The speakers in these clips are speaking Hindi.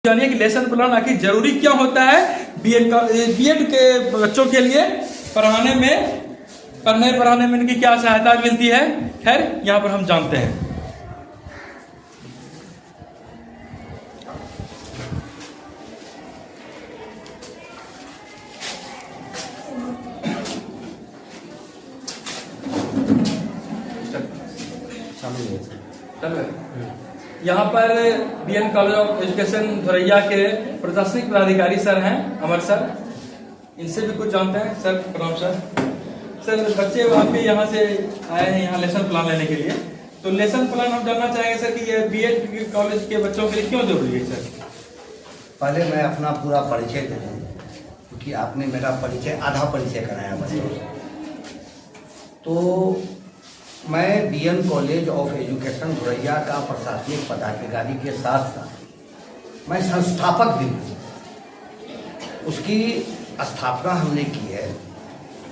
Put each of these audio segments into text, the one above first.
जानिए कि लेसन प्लान आखिर जरूरी क्यों होता है बीएड के बच्चों के लिए पढ़ाने में इनकी क्या सहायता मिलती है। खैर यहाँ पर हम जानते हैं। यहाँ पर BN college of Education Dhoraiya के प्रशासनिक पदाधिकारी सर हैं अमर सर, इनसे भी कुछ जानते हैं। सर प्रणाम सर। सर बच्चे आपके यहाँ से आए हैं यहाँ लेसन प्लान लेने के लिए, तो लेसन प्लान हम जानना चाहेंगे सर कि ये बीएड कॉलेज के बच्चों के लिए क्यों जरूरी है सर। पहले मैं अपना पूरा परिचय दे दूँ, क्योंकि आपने मेरा परिचय आधा परिचय कराया बच्चों से। तो मैं BN college of Education Dhoraiya का प्रशासनिक पदाधिकारी के साथ साथ मैं संस्थापक भी हूँ। उसकी स्थापना हमने की है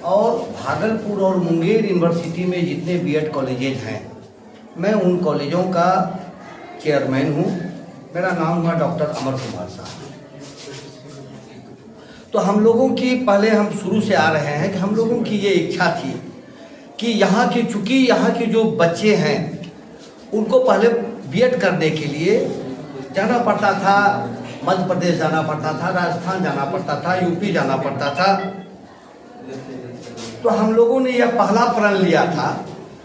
और भागलपुर और मुंगेर यूनिवर्सिटी में जितने बीएड कॉलेजेज हैं, मैं उन कॉलेजों का चेयरमैन हूँ। मेरा नाम हुआ डॉक्टर अमर कुमार साहब। तो हम लोगों की पहले हम शुरू से आ रहे हैं कि हम लोगों की ये इच्छा थी कि यहाँ के चूँकि यहाँ के जो बच्चे हैं उनको पहले बीएड करने के लिए जाना पड़ता था, मध्य प्रदेश जाना पड़ता था, राजस्थान जाना पड़ता था, यूपी जाना पड़ता था। तो हम लोगों ने यह पहला प्रण लिया था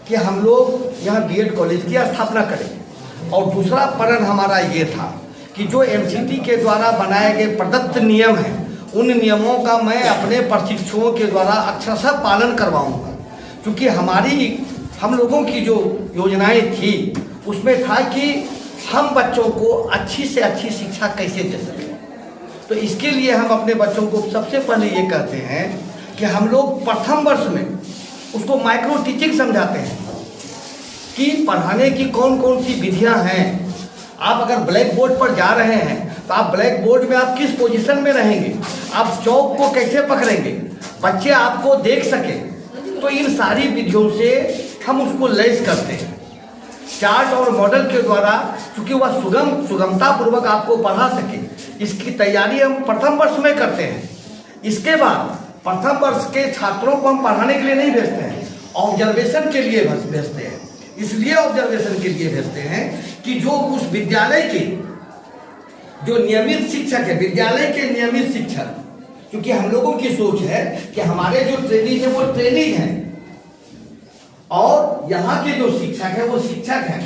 कि हम लोग यहाँ बीएड कॉलेज की स्थापना करें। और दूसरा प्रण हमारा ये था कि जो एमसीटी के द्वारा बनाए गए प्रदत्त नियम हैं, उन नियमों का मैं अपने प्रशिक्षुओं के द्वारा अक्षरशः पालन करवाऊँगा। क्योंकि हम लोगों की जो योजनाएं थी उसमें था कि हम बच्चों को अच्छी से अच्छी शिक्षा कैसे दे सकें। तो इसके लिए हम अपने बच्चों को सबसे पहले ये कहते हैं कि हम लोग प्रथम वर्ष में उसको माइक्रो टीचिंग समझाते हैं कि पढ़ाने की कौन कौन सी विधियां हैं। आप अगर ब्लैक बोर्ड पर जा रहे हैं तो आप ब्लैक बोर्ड में आप किस पोजीशन में रहेंगे, आप चौक को कैसे पकड़ेंगे, बच्चे आपको देख सके। तो इन सारी विधियों से हम उसको लैस करते हैं चार्ट और मॉडल के द्वारा, क्योंकि वह सुगमता पूर्वक आपको पढ़ा सके। इसकी तैयारी हम प्रथम वर्ष में करते हैं। इसके बाद प्रथम वर्ष के छात्रों को हम पढ़ाने के लिए नहीं भेजते हैं, ऑब्जर्वेशन के लिए भेजते हैं। इसलिए ऑब्जर्वेशन के लिए भेजते हैं कि जो उस विद्यालय के जो नियमित शिक्षक है, विद्यालय के नियमित शिक्षक, क्योंकि हम लोगों की सोच है कि हमारे जो ट्रेनिंग है वो ट्रेनिंग है और यहाँ के जो शिक्षक है वो शिक्षक है।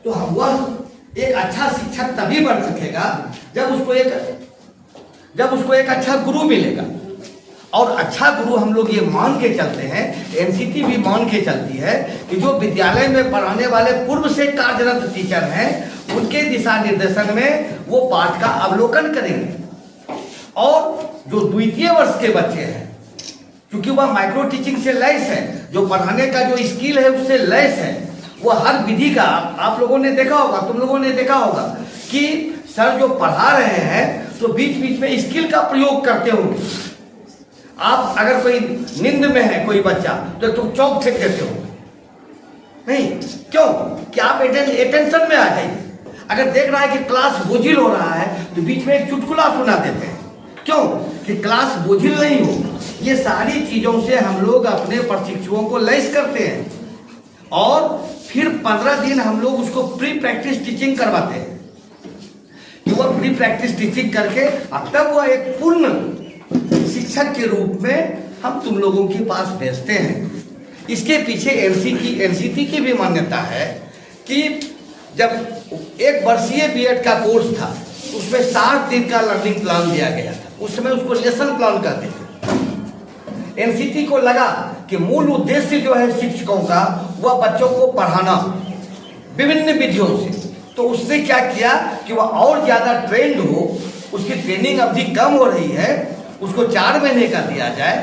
तो वह एक अच्छा शिक्षक तभी बन सकेगा जब उसको एक अच्छा गुरु मिलेगा। और अच्छा गुरु हम लोग ये मान के चलते हैं, एनसीटी भी मान के चलती है कि जो विद्यालय में पढ़ाने वाले पूर्व से कार्यरत टीचर हैं उनके दिशा निर्देशन में वो पाठ का अवलोकन करेंगे। और जो द्वितीय वर्ष के बच्चे हैं, क्योंकि वह माइक्रो टीचिंग से लैस है, जो पढ़ाने का जो स्किल है उससे लैस है, वो हर विधि का आप लोगों ने देखा होगा, तुम लोगों ने देखा होगा कि सर जो पढ़ा रहे हैं तो बीच बीच में स्किल का प्रयोग करते होंगे। आप अगर कोई नींद में है कोई बच्चा तो तुम चौक फेंक देते हो नहीं, क्यों कि आप अटेंशन में आ जाइए। अगर देख रहा है कि क्लास बोझिल हो रहा है तो बीच में एक चुटकुला सुना देते हैं, क्यों कि क्लास बोझिल नहीं हो। ये सारी चीज़ों से हम लोग अपने प्रशिक्षुओं को लैस करते हैं और फिर 15 दिन हम लोग उसको प्री प्रैक्टिस टीचिंग करवाते हैं कि वह प्री प्रैक्टिस टीचिंग करके अब तक वह एक पूर्ण शिक्षक के रूप में हम तुम लोगों के पास भेजते हैं। इसके पीछे एनसीटी की भी मान्यता है कि जब एक वर्षीय बीएड का कोर्स था उसमें 60 दिन का लर्निंग प्लान दिया गया था, उस समय उसको लेसन प्लान कहते थे। एनसीटी को लगा कि मूल उद्देश्य जो है शिक्षकों का वह बच्चों को पढ़ाना विभिन्न विधियों से, तो उसने क्या किया कि वह और ज़्यादा ट्रेंड हो, उसकी ट्रेनिंग अवधि कम हो रही है, उसको 4 महीने का दिया जाए,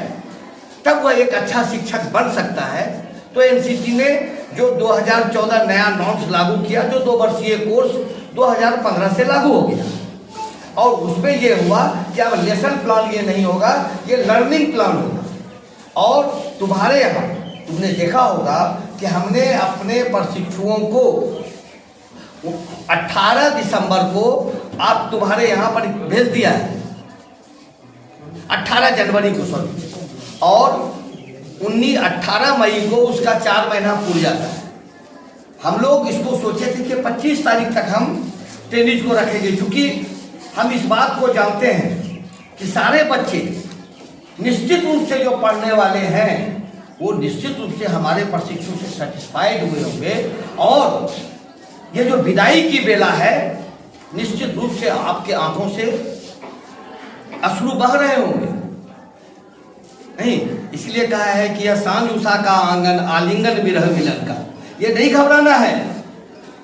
तब वह एक अच्छा शिक्षक बन सकता है। तो एनसीटी ने जो 2014 नया नॉर्म्स लागू किया, जो 2 वर्षीय कोर्स 2015 से लागू हो गया और उसमें यह हुआ कि अब लेसन प्लान ये नहीं होगा, ये लर्निंग प्लान होगा। और तुम्हारे यहाँ तुमने देखा होगा कि हमने अपने प्रशिक्षुओं को 18 दिसंबर को आप तुम्हारे यहाँ पर भेज दिया है 18 जनवरी को सॉरी, और 18 मई को उसका 4 महीना पूरा जाता है। हम लोग इसको सोचे थे कि 25 तारीख तक हम टेनिस को रखेंगे, क्योंकि हम इस बात को जानते हैं कि सारे बच्चे निश्चित रूप से जो पढ़ने वाले हैं वो निश्चित रूप से हमारे प्रशिक्षु से सेटिस्फाइड हुए होंगे, और ये जो विदाई की बेला है निश्चित रूप से आपके आंखों से अश्रु बह रहे होंगे। नहीं, इसलिए कहा है कि यह सांझ उषा का आंगन आलिंगन विरह मिलन का, ये नहीं घबराना है।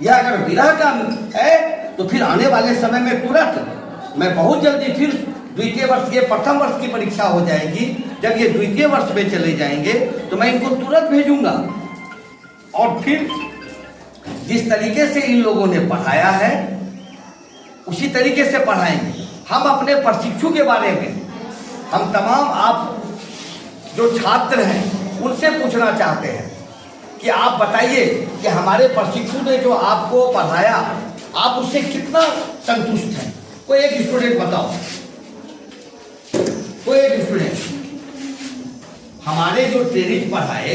यह अगर विरह का है तो फिर आने वाले समय में तुरंत मैं बहुत जल्दी फिर द्वितीय वर्ष के प्रथम वर्ष की परीक्षा हो जाएगी, जब ये द्वितीय वर्ष में चले जाएंगे तो मैं इनको तुरंत भेजूंगा, और फिर जिस तरीके से इन लोगों ने पढ़ाया है उसी तरीके से पढ़ाएंगे। हम अपने प्रशिक्षु के बारे में हम तमाम आप जो छात्र हैं उनसे पूछना चाहते हैं कि आप बताइए कि हमारे प्रशिक्षु ने जो आपको पढ़ाया आप उससे कितना संतुष्ट हैं। कोई एक स्टूडेंट बताओ, कोई एक स्टूडेंट हमारे जो ट्रेनिंग पढ़ाए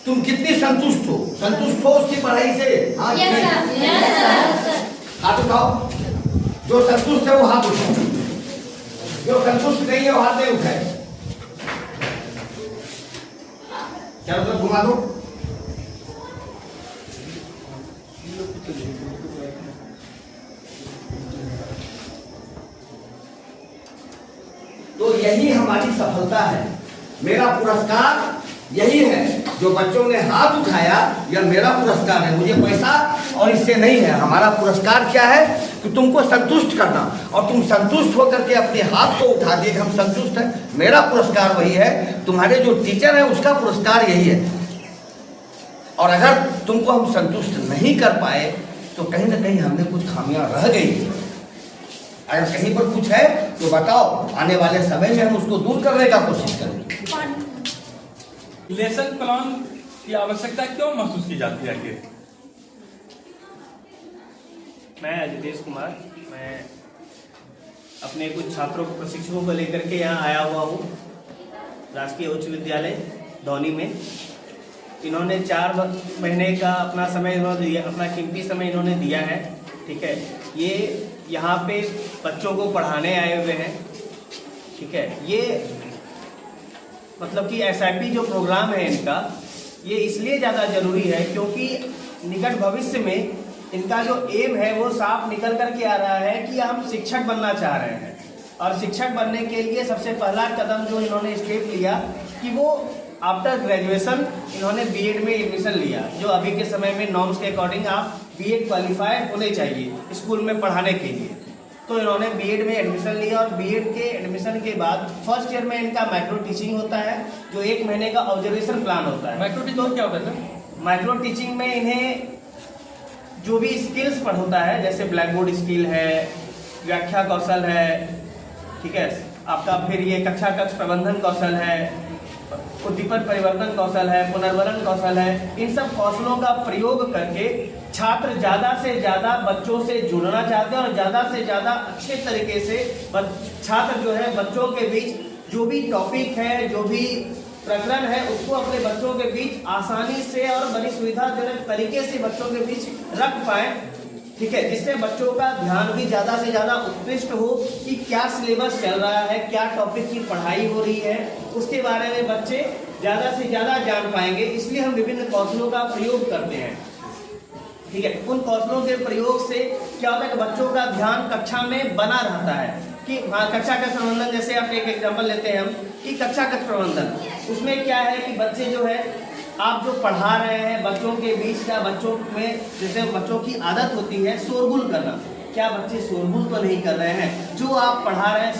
तुम कितनी संतुष्ट हो उसकी पढ़ाई से? हाथ उठाओ, जो संतुष्ट है वो हाथ उठाओ, जो संतुष्ट नहीं है वो हाथ नहीं उठाए। चारों तरफ घुमा दो। तो यही हमारी सफलता है, मेरा पुरस्कार यही है। जो बच्चों ने हाथ उठाया यह मेरा पुरस्कार है, मुझे पैसा और इससे नहीं है। हमारा पुरस्कार क्या है कि तुमको संतुष्ट करना, और तुम संतुष्ट होकर के अपने हाथ को उठा दिए कि हम संतुष्ट हैं। मेरा पुरस्कार वही है, तुम्हारे जो टीचर है उसका पुरस्कार यही है। और अगर तुमको हम संतुष्ट नहीं कर पाए तो कहीं ना कहीं हमने कुछ खामियां रह गई। अगर कहीं पर कुछ है तो बताओ, आने वाले समय में हम उसको दूर करने का कोशिश करेंगे। लेसन प्लान की आवश्यकता क्यों महसूस की जाती है आखिर? मैं अजितेश कुमार, मैं अपने कुछ छात्रों को प्रशिक्षकों को लेकर के यहाँ आया हुआ हूँ राजकीय उच्च विद्यालय धौनी में। इन्होंने 4 महीने का अपना समय इन्होंने दिया, अपना कीमती समय इन्होंने दिया है। ठीक है, ये यहाँ पे बच्चों को पढ़ाने आए हुए हैं। ठीक है, ये मतलब कि SIP जो प्रोग्राम है इनका, ये इसलिए ज़्यादा ज़रूरी है क्योंकि निकट भविष्य में इनका जो एम है वो साफ निकल कर के आ रहा है कि हम शिक्षक बनना चाह रहे हैं। और शिक्षक बनने के लिए सबसे पहला कदम जो इन्होंने स्टेप लिया कि वो आफ्टर ग्रेजुएशन इन्होंने B.Ed में एडमिशन लिया, जो अभी के समय में नॉर्म्स के अकॉर्डिंग आप B.Ed क्वालिफाई होने चाहिए स्कूल में पढ़ाने के लिए। तो इन्होंने B.Ed में एडमिशन लिया, और B.Ed के एडमिशन के बाद फर्स्ट ईयर में इनका माइक्रो टीचिंग होता है, जो 1 महीने का ऑब्जर्वेशन प्लान होता है। माइक्रो टीचिंग क्या होता है? माइक्रो टीचिंग में इन्हें जो भी स्किल्स पढ़ाता है, जैसे ब्लैक बोर्ड स्किल है, व्याख्या कौशल है, ठीक है, आपका फिर ये कक्षा कक्ष प्रबंधन कौशल है, उद्दीपन परिवर्तन कौशल है, पुनर्वलन कौशल है। इन सब कौशलों का प्रयोग करके छात्र ज़्यादा से ज़्यादा बच्चों से जुड़ना चाहते हैं, और ज़्यादा से ज़्यादा अच्छे तरीके से छात्र जो है बच्चों के बीच जो भी टॉपिक है, जो भी प्रकरण है, उसको अपने बच्चों के बीच आसानी से और बड़ी सुविधाजनक तरीके से बच्चों के बीच रख पाए। ठीक है, जिससे बच्चों का ध्यान भी ज़्यादा से ज़्यादा उत्कृष्ट हो कि क्या सिलेबस चल रहा है, क्या टॉपिक की पढ़ाई हो रही है, उसके बारे में बच्चे ज़्यादा से ज़्यादा जान पाएंगे। इसलिए हम विभिन्न कौशलों का प्रयोग करते हैं। ठीक है, उन कौशलों के प्रयोग से क्या होता है कि बच्चों का ध्यान कक्षा में बना रहता है कि हाँ, कक्षा कक्ष प्रबंधन, जैसे आप एक एग्जाम्पल लेते हैं हम कि कक्षा कक्ष प्रबंधन, उसमें क्या है कि बच्चे जो है आप जो पढ़ा रहे हैं बच्चों के बीच, या बच्चों में जैसे बच्चों की आदत होती है शोरगुल करना, क्या बच्चे शोरगुल तो नहीं कर रहे हैं? जो आप पढ़ा रहे हैं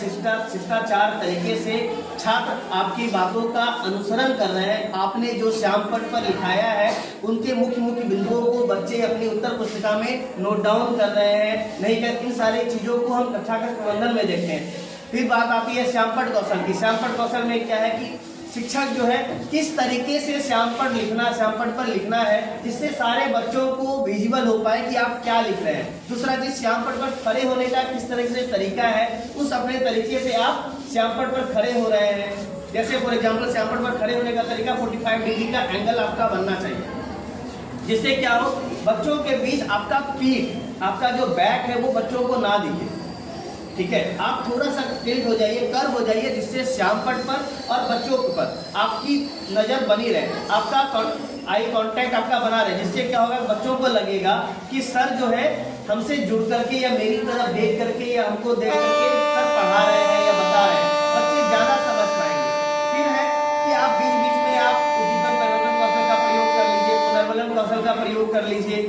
शिष्टाचार तरीके से छात्र आपकी बातों का अनुसरण कर रहे हैं। आपने जो श्यामपट्ट पर लिखाया है उनके मुख्य मुख्य बिंदुओं को बच्चे अपनी उत्तर पुस्तिका में नोट डाउन कर रहे हैं, नहीं कर, इन सारी चीज़ों को हम कक्षा के प्रबंधन में देखते हैं। फिर बात आती है श्यामपट्ट कौशल की। श्यामपट्ट कौशल में क्या है कि शिक्षक जो है किस तरीके से श्यामपट्ट पर लिखना है, जिससे सारे बच्चों को विजिबल हो पाए कि आप क्या लिख रहे हैं। दूसरा चीज, श्यामपट्ट पर खड़े होने का किस तरह से तरीका है, उस अपने तरीके से आप श्यामपट्ट पर खड़े हो रहे हैं। जैसे फॉर एग्जाम्पल श्यामपट्ट पर खड़े होने का तरीका 45 डिग्री का एंगल आपका बनना चाहिए, जिससे क्या हो, बच्चों के बीच आपका पीठ, आपका जो बैक है वो बच्चों को ना दिखे। ठीक है, आप थोड़ा सा टिल्ट हो जाइए, कर्व हो जाइए, जिससे श्यामपट्ट पर और बच्चों पर आपकी नजर बनी रहे, आपका आई कांटेक्ट आपका बना रहे, जिससे क्या होगा, बच्चों को लगेगा कि सर जो है हमसे जुड़ करके या मेरी तरफ देख करके या हमको देख करके सर पढ़ा रहे हैं या बता रहे हैं। बच्चे ज्यादा समझ पाएंगे। फिर है कि आप बीच बीच में आप उद्दीपन परिवर्तन कौशल का प्रयोग कर लीजिए, पुनर्वलन कौशल का प्रयोग कर लीजिए।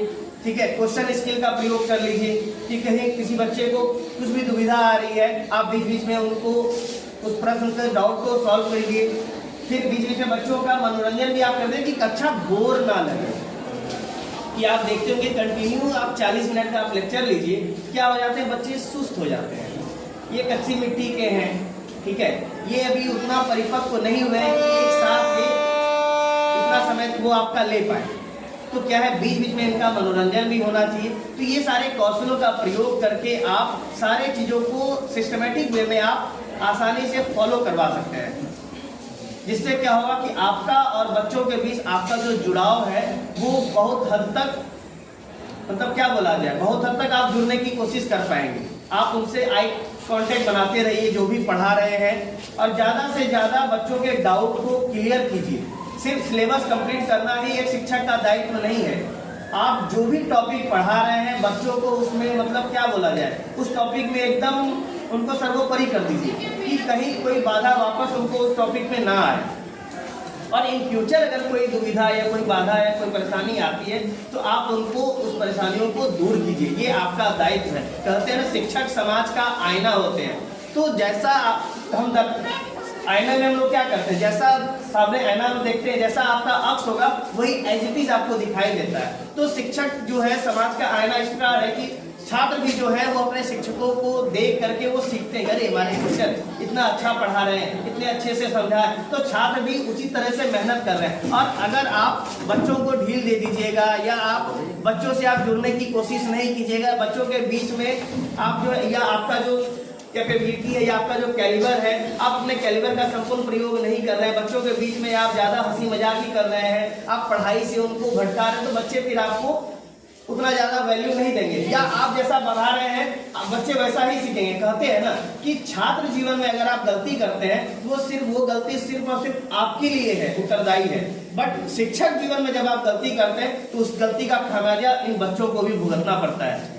ठीक है, क्वेश्चन स्किल का प्रयोग कर लीजिए कि कहीं किसी बच्चे को कुछ भी दुविधा आ रही है, आप बीच बीच में उनको उस प्रश्न के डाउट को सॉल्व करिए। फिर बीच बीच में बच्चों का मनोरंजन भी आप कर दें कि कक्षा बोर ना लगे। कि आप देखते होंगे कंटिन्यू आप 40 मिनट का आप लेक्चर लीजिए, क्या हो जाते हैं, बच्चे सुस्त हो जाते हैं। ये कच्ची मिट्टी के हैं, ठीक है, ये अभी उतना परिपक्व नहीं हुए हैं कि एक साथ में इतना समय वो आपका ले पाए। तो क्या है, बीच बीच में इनका मनोरंजन भी होना चाहिए। तो ये सारे कौशलों का प्रयोग करके आप सारे चीज़ों को सिस्टमेटिक वे में आप आसानी से फॉलो करवा सकते हैं, जिससे क्या होगा कि आपका और बच्चों के बीच आपका जो जुड़ाव है वो बहुत हद तक, मतलब क्या बोला जाए, बहुत हद तक आप जुड़ने की कोशिश कर पाएंगे। आप उनसे आई कांटेक्ट बनाते रहिए जो भी पढ़ा रहे हैं, और ज़्यादा से ज़्यादा बच्चों के डाउट को क्लियर कीजिए। सिर्फ सिलेबस कंप्लीट करना ही एक शिक्षक का दायित्व नहीं है। आप जो भी टॉपिक पढ़ा रहे हैं बच्चों को, उसमें मतलब क्या बोला जाए, उस टॉपिक में एकदम उनको सर्वोपरि कर दीजिए कि कहीं कोई बाधा वापस उनको उस टॉपिक में ना आए। और इन फ्यूचर अगर कोई दुविधा या कोई बाधा या कोई परेशानी आती है तो आप उनको उस परेशानियों को दूर कीजिए, ये आपका दायित्व है। कहते हैं ना, शिक्षक समाज का आईना होते हैं। तो जैसा हम आईना में हम लोग क्या करते हैं, जैसा सामने आईना में देखते हैं, जैसा आपका अक्स होगा वही एज इट इज आपको दिखाई देता है। तो शिक्षक जो है समाज का आईना इस प्रकार है कि छात्र भी जो है वो अपने शिक्षकों को देख करके वो सीखते हैं, अरे हमारे शिक्षक इतना अच्छा पढ़ा रहे हैं, इतने अच्छे से समझा है, तो छात्र भी उसी तरह से मेहनत कर रहे हैं। और अगर आप बच्चों को ढील दे दीजिएगा या आप बच्चों से आप जुड़ने की कोशिश नहीं कीजिएगा, बच्चों के बीच में आप जो या आपका जो कैपेबिलिटी है या आपका जो कैलिबर है, आप अपने कैलिबर का संपूर्ण प्रयोग नहीं कर रहे हैं, बच्चों के बीच में आप ज्यादा हंसी मजाक ही कर रहे हैं, आप पढ़ाई से उनको भटका रहे हैं, तो बच्चे फिर आपको उतना ज्यादा वैल्यू नहीं देंगे। या आप जैसा बढ़ा रहे हैं बच्चे वैसा ही सीखेंगे। कहते हैं ना कि छात्र जीवन में अगर आप गलती करते हैं तो वो गलती सिर्फ और सिर्फ आपके लिए है, उत्तरदायी है। बट शिक्षक जीवन में जब आप गलती करते हैं तो उस गलती का खामियाजा इन बच्चों को भी भुगतना पड़ता है।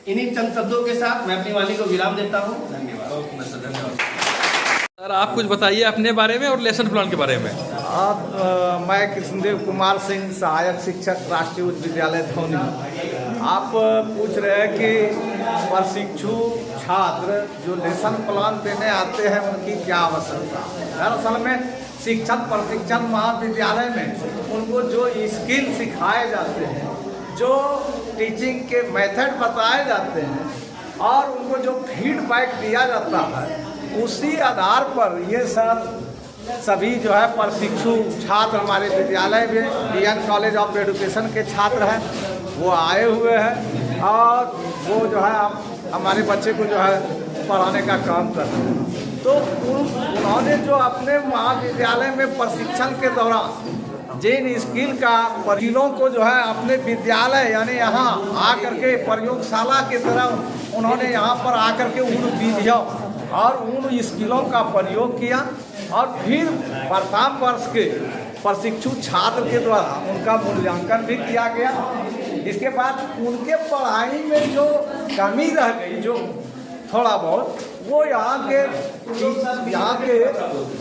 इन्हीं चंद शब्दों के साथ मैं अपनी वाणी को विराम देता हूँ। धन्यवाद। सर आप कुछ बताइए अपने बारे में और लेसन प्लान के बारे में। मैं कृष्णदेव कुमार सिंह, सहायक शिक्षक, राष्ट्रीय उच्च विद्यालय धौनी। आप पूछ रहे हैं कि प्रशिक्षु छात्र जो लेसन प्लान देने आते हैं उनकी क्या आवश्यकता है। दरअसल में शिक्षक प्रशिक्षण महाविद्यालय में उनको जो स्किल सिखाए जाते हैं, जो टीचिंग के मेथड बताए जाते हैं और उनको जो फीडबैक दिया जाता है, उसी आधार पर ये सभी जो है प्रशिक्षु छात्र हमारे विद्यालय में डीएन कॉलेज ऑफ एजुकेशन के छात्र हैं, वो आए हुए हैं और वो जो है हमारे बच्चे को जो है पढ़ाने का काम कर रहे हैं। तो उन्होंने जो अपने महाविद्यालय में प्रशिक्षण के दौरान जिन स्किल का स्किलों को जो है अपने विद्यालय यानी यहाँ आकर के प्रयोगशाला की तरह उन्होंने यहाँ पर आकर के उन विधियों और उन स्किलों का प्रयोग किया और फिर प्रथम वर्ष के प्रशिक्षु छात्र के द्वारा उनका मूल्यांकन भी किया गया। इसके बाद उनके पढ़ाई में जो कमी रह गई, जो थोड़ा बहुत, वो यहाँ के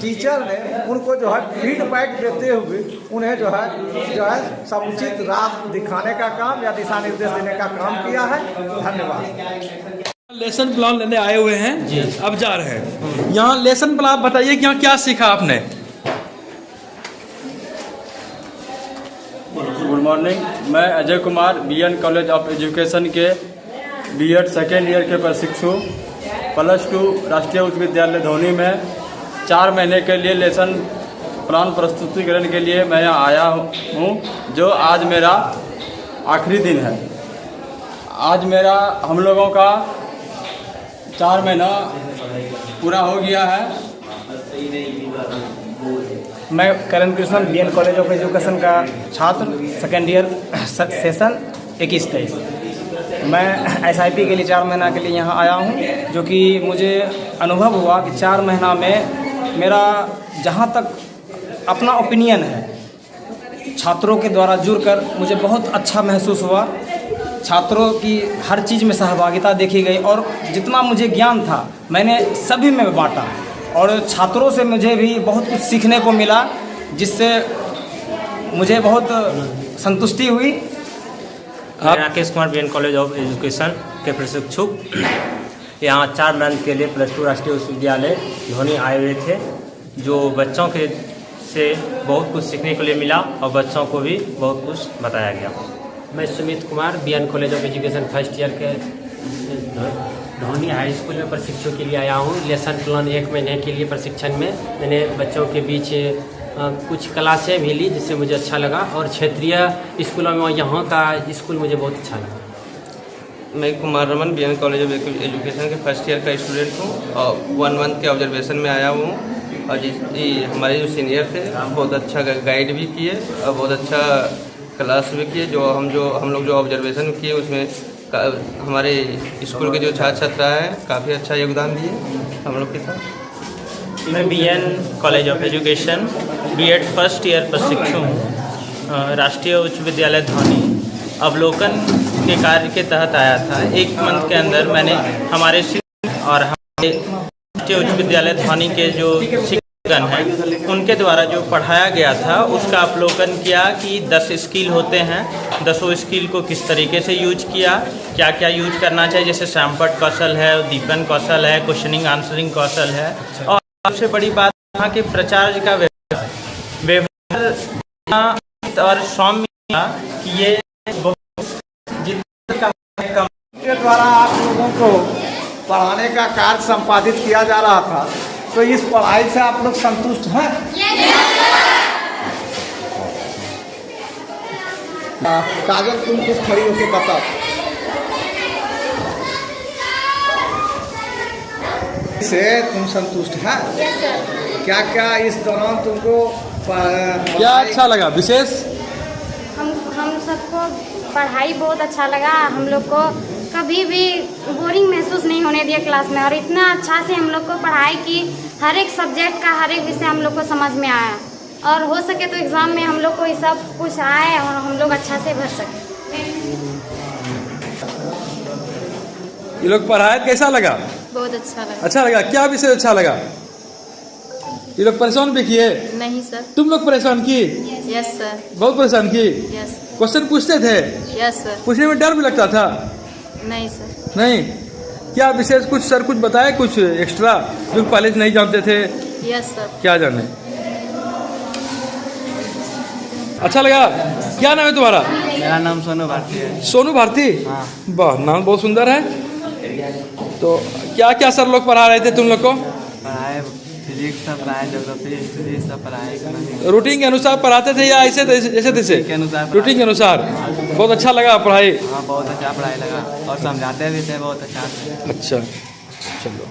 टीचर ने उनको जो है फीडबैक देते हुए उन्हें जो है समुचित राह दिखाने का काम या दिशा निर्देश देने का काम किया है। धन्यवाद। लेसन प्लान लेने आए हुए हैं जी, अब जा रहे हैं यहाँ। लेसन प्लान बताइए कि यहाँ क्या सीखा आपने। गुड मॉर्निंग, मैं Ajay Kumar BN college of Education के बीएड सेकेंड ईयर के प्रशिक्षु +2 राष्ट्रीय उच्च विद्यालय धौनी में 4 महीने के लिए लेसन प्लान प्रस्तुतिकरण के लिए मैं यहाँ आया हूँ, जो आज मेरा आखिरी दिन है। आज मेरा हम लोगों का 4 महीना पूरा हो गया है। मैं Karan Krishnan BN college of education का छात्र, सेकेंड ईयर सेशन 21-23। मैं एसआईपी के लिए 4 महीना के लिए यहाँ आया हूँ, जो कि मुझे अनुभव हुआ कि 4 महीना में मेरा जहाँ तक अपना ओपिनियन है, छात्रों के द्वारा जुड़कर मुझे बहुत अच्छा महसूस हुआ। छात्रों की हर चीज़ में सहभागिता देखी गई और जितना मुझे ज्ञान था मैंने सभी में बांटा, और छात्रों से मुझे भी बहुत कुछ सीखने को मिला, जिससे मुझे बहुत संतुष्टि हुई। मैं Rakesh Kumar BN college of Education के प्रशिक्षु यहाँ 4 मंथ के लिए +2 राष्ट्रीय उच्च विद्यालय धोनी आए हुए थे, जो बच्चों के से बहुत कुछ सीखने के लिए मिला और बच्चों को भी बहुत कुछ बताया गया। मैं Sumit Kumar BN college of Education first year के धोनी हाई स्कूल में प्रशिक्षण के लिए आया हूँ। लेसन प्लान 1 महीने के लिए प्रशिक्षण में मैंने बच्चों के बीच कुछ क्लासें भी ली, जिससे मुझे अच्छा लगा, और क्षेत्रीय स्कूलों में यहाँ का स्कूल मुझे बहुत अच्छा लगा। मैं Kumar Raman BN college of Education के फर्स्ट ईयर का स्टूडेंट हूँ और 1 मंथ के ऑब्जर्वेशन में आया हूँ। और हमारे जो सीनियर थे बहुत अच्छा गाइड भी किए और बहुत अच्छा क्लास भी किए। जो हम लोग जो ऑब्जर्वेशन किए उसमें हमारे स्कूल के जो छात्र छात्रा हैं काफ़ी अच्छा योगदान दिए हम लोग के साथ। मैं BN college of Education BEd first year प्रशिक्षु हूँ। राष्ट्रीय उच्च विद्यालय धोनी अवलोकन के कार्य के तहत आया था। 1 मंथ के अंदर मैंने हमारे और हमारे राष्ट्रीय उच्च विद्यालय धोनी के जो शिक्षकगण हैं उनके द्वारा जो पढ़ाया गया था उसका अवलोकन किया कि 10 स्किल होते हैं, 10 स्किल को किस तरीके से यूज किया, क्या क्या यूज करना चाहिए, जैसे सैम्पट कौशल है, उद्दीपन कौशल है, क्वेश्चनिंग आंसरिंग कौशल है, और सबसे बड़ी बात यहाँ के प्राचार्य का व्यवहार और सौम्य कि ये के द्वारा आप लोगों को पढ़ाने का कार्य संपादित किया जा रहा था, तो इस पढ़ाई से आप लोग संतुष्ट हैं? काजल तुम कुछ खड़ी होके बताओ। से तुम संतुष्ट हैं? क्या क्या इस दौरान तुमको क्या अच्छा लगा विशेष? हम सबको पढ़ाई बहुत अच्छा लगा। हम लोग को कभी भी बोरिंग महसूस नहीं होने दिया क्लास में, और इतना अच्छा से हम लोग को पढ़ाई की, हर एक सब्जेक्ट का हर एक विषय हम लोग को समझ में आया, और हो सके तो एग्ज़ाम में हम लोग को ये सब कुछ आए और हम लोग अच्छा से भर सकें। ये लोग पढ़ाए कैसा लगा? बहुत अच्छा लगा। अच्छा लगा। क्या विषय अच्छा लगा? ये लोग परेशान भी किए? नहीं सर। तुम लोग परेशान की? Yes sir. बहुत परेशान की? यस। क्वेश्चन पूछते थे? Yes sir. पूछने में डर भी लगता था? नहीं सर। नहीं। क्या विशेष कुछ सर कुछ बताए, कुछ एक्स्ट्रा जो पहले नहीं जानते थे? Yes sir. क्या जाने? अच्छा लगा। क्या नाम है तुम्हारा? मेरा नाम सोनू भारती है। सोनू भारती? हाँ। वाह, नाम बहुत सुंदर है। तो क्या क्या सर लोग पढ़ा रहे थे तुम लोग को? पढ़ाए फिजिक्स सब पढ़ाए, ज्योग्राफी हिस्ट्री सब पढ़ाए। रूटीन के अनुसार पढ़ाते थे या ऐसे जैसे तैसे? रूटीन के अनुसार। बहुत अच्छा लगा पढ़ाई? हाँ, बहुत अच्छा पढ़ाई लगा और समझाते भी थे बहुत अच्छा। अच्छा, चलो।